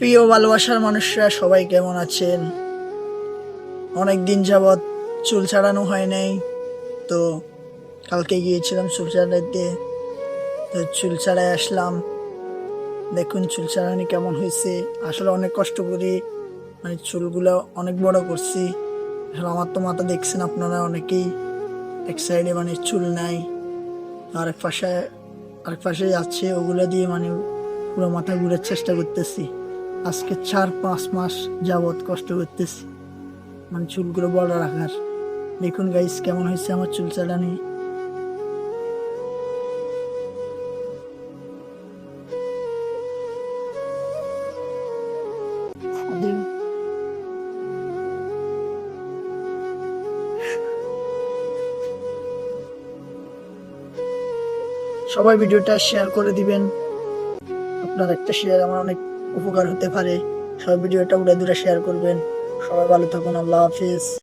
প্রিয় ভালোবাসার মানুষরা সবাই কেমন আছেন? অনেক দিন যাবৎ চুল ছাড়ানো হয় নাই, তো কালকে গিয়েছিলাম চুল ছাড়াইতে। তো চুল ছাড়াই আসলাম। দেখুন চুল ছাড়ানি কেমন হয়েছে। আসলে অনেক কষ্ট করি, মানে চুলগুলো অনেক বড় করছি। আসলে আমার তো মাথা দেখছেন আপনারা অনেকেই, এক সাইডে মানে চুল নাই, আরেক পাশে আছে, ওগুলা দিয়ে মানে পুরো মাথা ঘুরার চেষ্টা করতেছি। আজকে 4-5 মাস যাবৎ কষ্ট করতেছি মানে চুলগুলো বড় রাখার। দেখুন গাইস কেমন হয়েছে আমার চুল চালানি। সবাই ভিডিওটা শেয়ার করে দিবেন, আপনার একটা শেয়ার আমার অনেক উপকার হতে পারে। সবাই ভিডিওটা উড়ে দূরে শেয়ার করবেন। সবাই ভালো থাকুন, আল্লাহ হাফিজ।